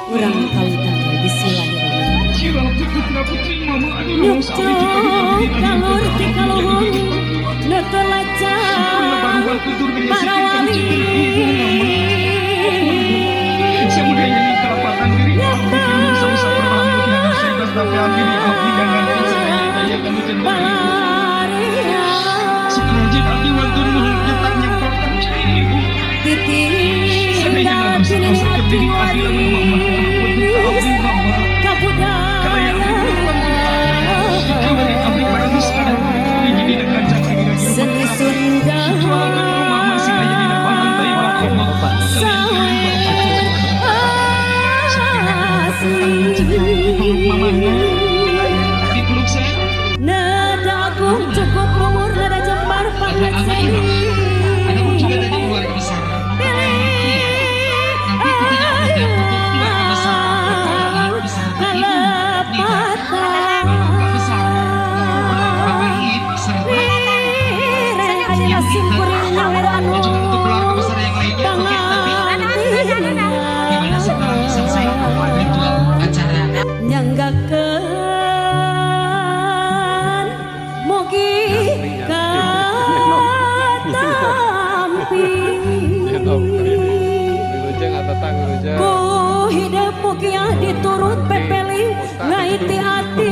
urang kawitan bismillahirrahmanirrahim. Cirah putra putri mama aduh Nyukco kalur ti kaluhung netelaca para wali. Semoga ini kerapatan diri aku yang usah berambut yang saya tapi abdi abdi jangan saya daya kamu cenderung. Sekarang abdi waktu nuhun nyetak nyemprotkan ibu. Titi Sebenarnya nggak usah berdiri abdi lamun mama putri abdi mama. Kalaya abdi abdi bagus sekarang ini di dekat cakap lagi. Seni Sunda mama sih kayak di depan lantai bapak. Dipeluk saya. Nada agung cukup umur nada jembar panasnya. Ada pun juga tadi keluarga besar. Nanti ketika ada keluarga besar besar nyanggakeun mugi katampi ku hidup mugia diturut pepeli ngaiti ati